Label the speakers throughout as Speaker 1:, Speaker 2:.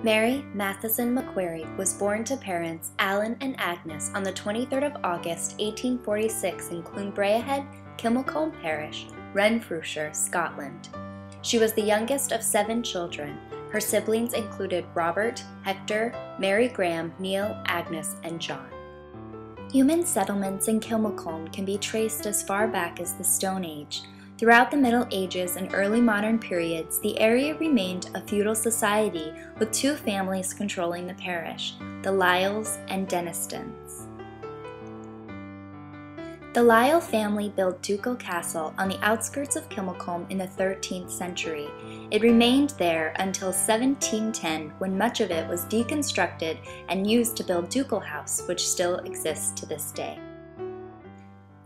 Speaker 1: Mary Matheson McQuarrie was born to parents Alan and Agnes on the 23rd of August 1846 in Clonbraehead, Kilmacombe Parish, Renfrewshire, Scotland. She was the youngest of 7 children. Her siblings included Robert, Hector, Mary Graham, Neil, Agnes, and John. Human settlements in Kilmacombe can be traced as far back as the Stone Age. Throughout the Middle Ages and early modern periods, the area remained a feudal society with 2 families controlling the parish, the Lyles and Denistons. The Lyle family built Ducal Castle on the outskirts of Kilmacombe in the 13th century. It remained there until 1710, when much of it was deconstructed and used to build Ducal House, which still exists to this day.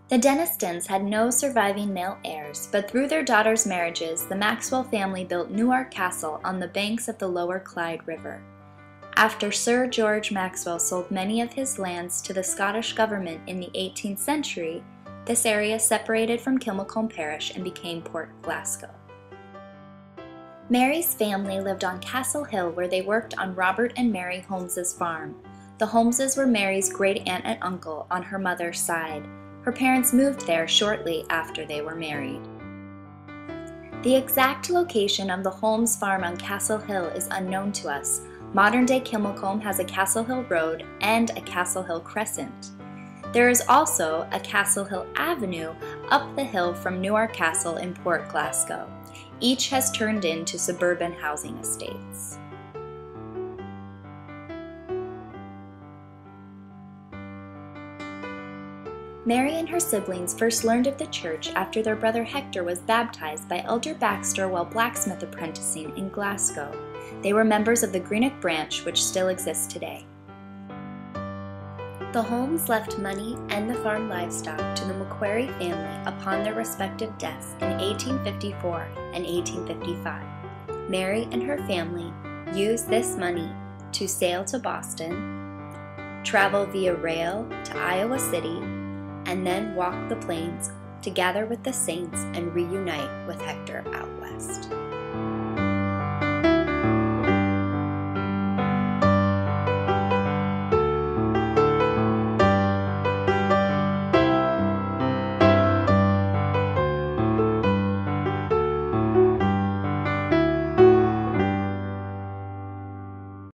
Speaker 1: The Denistons had no surviving male heirs, but through their daughters' marriages, the Maxwell family built Newark Castle on the banks of the Lower Clyde River. After Sir George Maxwell sold many of his lands to the Scottish government in the 18th century, this area separated from Kilmacombe Parish and became Port Glasgow. Mary's family lived on Castle Hill, where they worked on Robert and Mary Holmes's farm. The Holmeses were Mary's great-aunt and uncle on her mother's side. Her parents moved there shortly after they were married. The exact location of the Holmes farm on Castle Hill is unknown to us. Modern-day Kilmacombe has a Castle Hill Road and a Castle Hill Crescent. There is also a Castle Hill Avenue up the hill from Newark Castle in Port Glasgow. Each has turned into suburban housing estates. Mary and her siblings first learned of the church after their brother Hector was baptized by Elder Baxter while blacksmith apprenticing in Glasgow. They were members of the Greenock branch, which still exists today. The Holmes left money and the farm livestock to the McQuarrie family upon their respective deaths in 1854 and 1855. Mary and her family used this money to sail to Boston, travel via rail to Iowa City, and then walk the plains to gather with the saints and reunite with Hector out west.